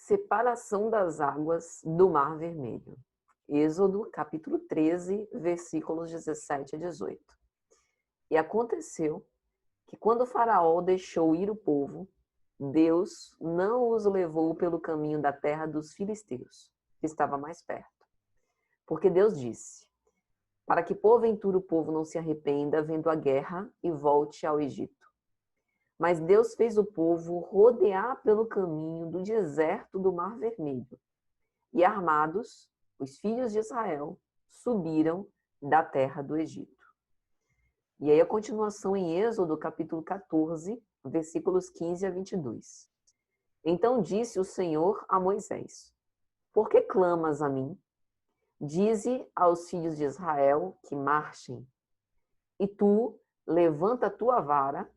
Separação das águas do Mar Vermelho. Êxodo, capítulo 13, versículos 17 a 18. E aconteceu que quando Faraó deixou ir o povo, Deus não os levou pelo caminho da terra dos filisteus, que estava mais perto. Porque Deus disse, para que porventura o povo não se arrependa vendo a guerra e volte ao Egito. Mas Deus fez o povo rodear pelo caminho do deserto do Mar Vermelho. E armados, os filhos de Israel subiram da terra do Egito. E aí a continuação em Êxodo, capítulo 14, versículos 15 a 22. Então disse o Senhor a Moisés, por que clamas a mim? Dize aos filhos de Israel que marchem. E tu, levanta a tua vara,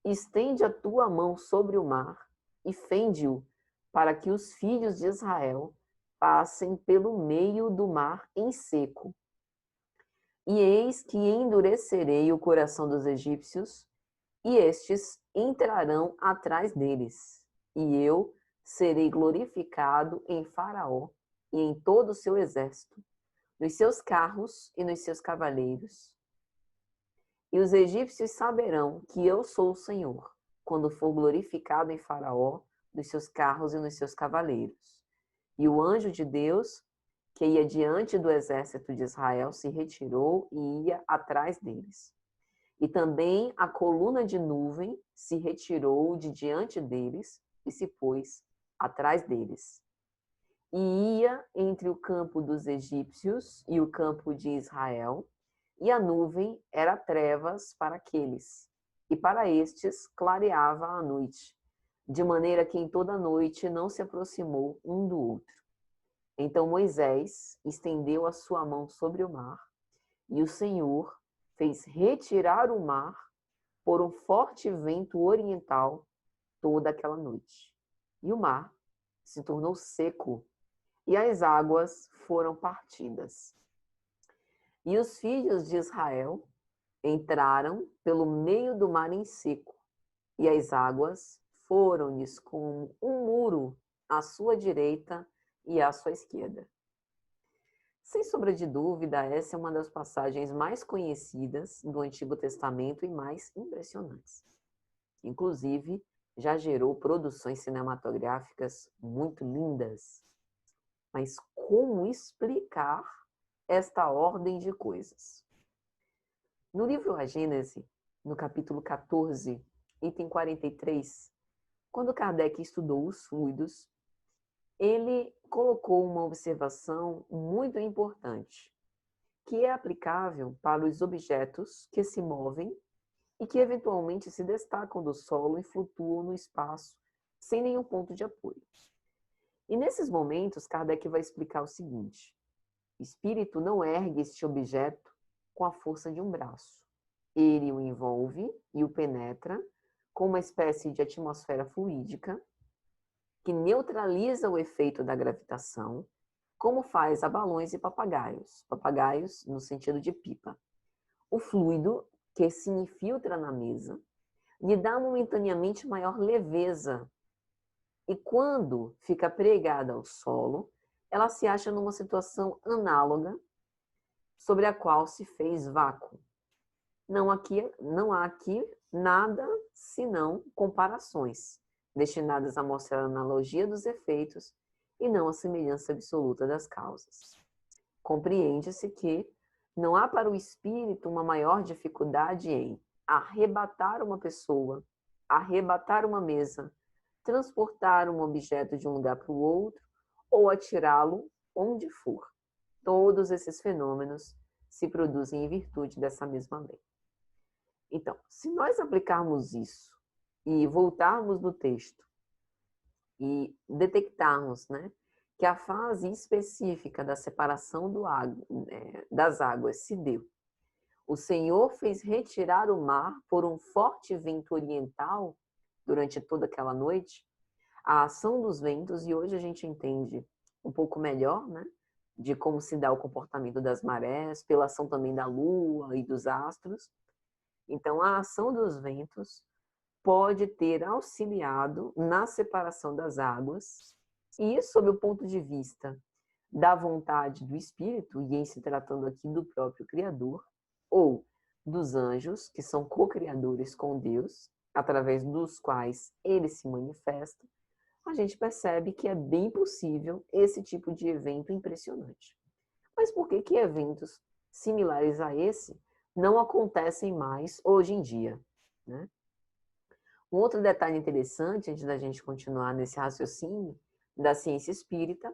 estende a tua mão sobre o mar e fende-o, para que os filhos de Israel passem pelo meio do mar em seco. E eis que endurecerei o coração dos egípcios, e estes entrarão atrás deles. E eu serei glorificado em Faraó e em todo o seu exército, nos seus carros e nos seus cavaleiros. E os egípcios saberão que eu sou o Senhor, quando for glorificado em Faraó, nos seus carros e nos seus cavaleiros. E o anjo de Deus, que ia diante do exército de Israel, se retirou e ia atrás deles. E também a coluna de nuvem se retirou de diante deles e se pôs atrás deles. E ia entre o campo dos egípcios e o campo de Israel, e a nuvem era trevas para aqueles, e para estes clareava a noite, de maneira que em toda a noite não se aproximou um do outro. Então Moisés estendeu a sua mão sobre o mar, e o Senhor fez retirar o mar por um forte vento oriental toda aquela noite. E o mar se tornou seco, e as águas foram partidas. E os filhos de Israel entraram pelo meio do mar em seco, e as águas foram-lhes como um muro à sua direita e à sua esquerda. Sem sombra de dúvida, essa é uma das passagens mais conhecidas do Antigo Testamento e mais impressionantes. Inclusive, já gerou produções cinematográficas muito lindas. Mas como explicar esta ordem de coisas? No livro A Gênese, no capítulo 14, item 43, quando Kardec estudou os fluidos, ele colocou uma observação muito importante, que é aplicável para os objetos que se movem e que eventualmente se destacam do solo e flutuam no espaço sem nenhum ponto de apoio. E nesses momentos, Kardec vai explicar o seguinte: o espírito não ergue este objeto com a força de um braço. Ele o envolve e o penetra com uma espécie de atmosfera fluídica que neutraliza o efeito da gravitação, como faz a balões e papagaios. Papagaios no sentido de pipa. O fluido que se infiltra na mesa lhe dá momentaneamente maior leveza. E quando fica pregada ao solo, ela se acha numa situação análoga sobre a qual se fez vácuo. Não há aqui nada senão comparações, destinadas a mostrar a analogia dos efeitos e não a semelhança absoluta das causas. Compreende-se que não há para o espírito uma maior dificuldade em arrebatar uma pessoa, arrebatar uma mesa, transportar um objeto de um lugar para o outro ou atirá-lo onde for. Todos esses fenômenos se produzem em virtude dessa mesma lei. Então, se nós aplicarmos isso e voltarmos no texto e detectarmos, que a fase específica da separação das águas se deu, o Senhor fez retirar o mar por um forte vento oriental durante toda aquela noite, a ação dos ventos, e hoje a gente entende um pouco melhor, de como se dá o comportamento das marés, pela ação também da lua e dos astros. Então, a ação dos ventos pode ter auxiliado na separação das águas E sob o ponto de vista da vontade do Espírito, e em se tratando aqui do próprio Criador, ou dos anjos, que são co-criadores com Deus, através dos quais ele se manifesta, a gente percebe que é bem possível esse tipo de evento impressionante. Mas por que eventos similares a esse não acontecem mais hoje em dia, né? Um outro detalhe interessante, antes da gente continuar nesse raciocínio da ciência espírita,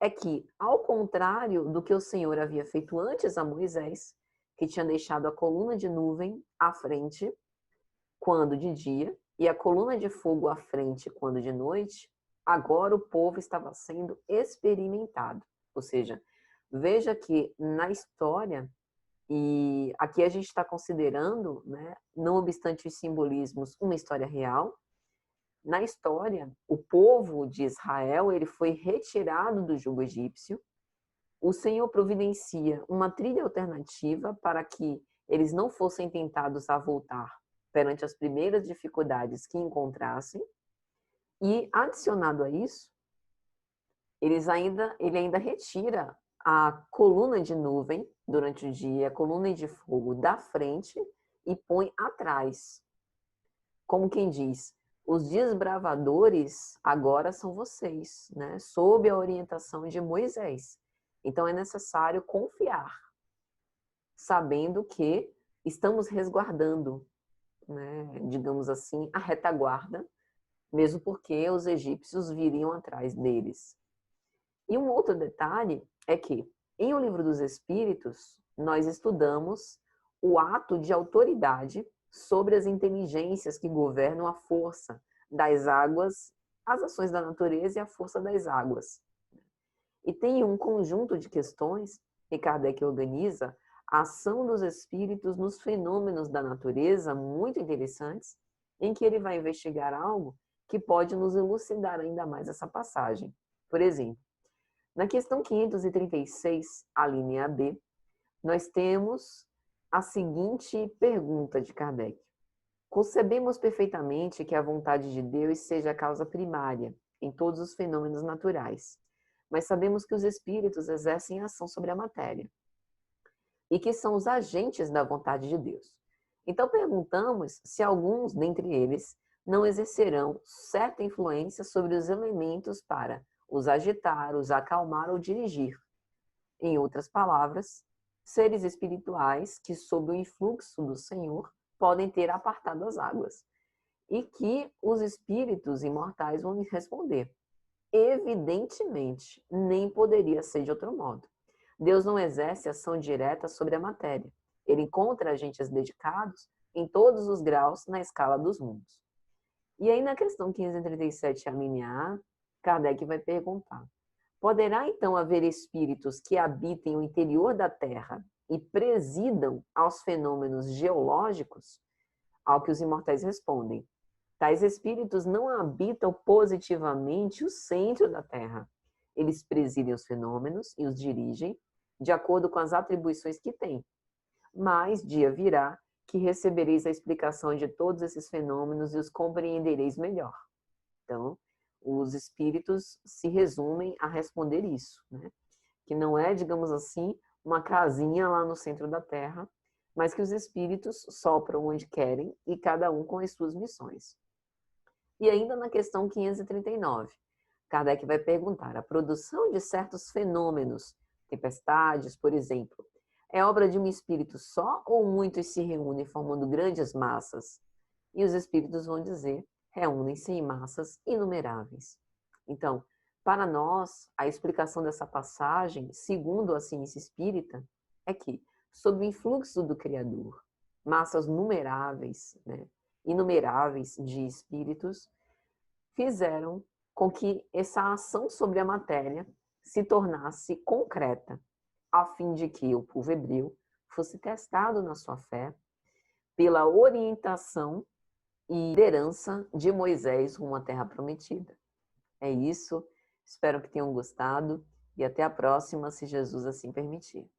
é que, ao contrário do que o Senhor havia feito antes a Moisés, que tinha deixado a coluna de nuvem à frente quando de dia e a coluna de fogo à frente quando de noite, agora o povo estava sendo experimentado. Ou seja, veja que na história, e aqui a gente está considerando, né, não obstante os simbolismos, uma história real. Na história, o povo de Israel ele foi retirado do jugo egípcio. O Senhor providencia uma trilha alternativa para que eles não fossem tentados a voltar perante as primeiras dificuldades que encontrassem. E, adicionado a isso, ele ainda retira a coluna de nuvem durante o dia, a coluna de fogo da frente e põe atrás. Como quem diz, os desbravadores agora são vocês, né? Sob a orientação de Moisés. Então é necessário confiar, sabendo que estamos resguardando, né, digamos assim, a retaguarda, mesmo porque os egípcios viriam atrás deles. E um outro detalhe é que, em O Livro dos Espíritos, nós estudamos o ato de autoridade sobre as inteligências que governam a força das águas, as ações da natureza e a força das águas. E tem um conjunto de questões que Kardec organiza a ação dos espíritos nos fenômenos da natureza, muito interessantes, em que ele vai investigar algo que pode nos elucidar ainda mais essa passagem. Por exemplo, na questão 536, a linha B, nós temos a seguinte pergunta de Kardec. Concebemos perfeitamente que a vontade de Deus seja a causa primária em todos os fenômenos naturais, mas sabemos que os espíritos exercem ação sobre a matéria e que são os agentes da vontade de Deus. Então perguntamos se alguns dentre eles não exercerão certa influência sobre os elementos para os agitar, os acalmar ou dirigir. Em outras palavras, seres espirituais que, sob o influxo do Senhor, podem ter apartado as águas. E que os espíritos imortais vão lhe responder. Evidentemente, nem poderia ser de outro modo. Deus não exerce ação direta sobre a matéria. Ele encontra agentes dedicados em todos os graus na escala dos mundos. E aí, na questão 537, a linha A, Kardec vai perguntar: poderá então haver espíritos que habitem o interior da Terra e presidam aos fenômenos geológicos? Ao que os imortais respondem: tais espíritos não habitam positivamente o centro da Terra. Eles presidem os fenômenos e os dirigem de acordo com as atribuições que têm. Mas dia virá que recebereis a explicação de todos esses fenômenos e os compreendereis melhor. Então, os espíritos se resumem a responder isso, né? Que não é, digamos assim, uma casinha lá no centro da Terra, mas que os espíritos sopram onde querem e cada um com as suas missões. E ainda na questão 539, Kardec vai perguntar: a produção de certos fenômenos, tempestades, por exemplo, é obra de um espírito só ou muitos se reúnem formando grandes massas? E os espíritos vão dizer: reúnem-se em massas inumeráveis. Então, para nós, a explicação dessa passagem, segundo a ciência espírita, é que, sob o influxo do Criador, massas numeráveis, né, inumeráveis de espíritos, fizeram com que essa ação sobre a matéria se tornasse concreta, a fim de que o povo hebreu fosse testado na sua fé pela orientação e liderança de Moisés rumo à Terra Prometida. É isso, espero que tenham gostado e até a próxima, se Jesus assim permitir.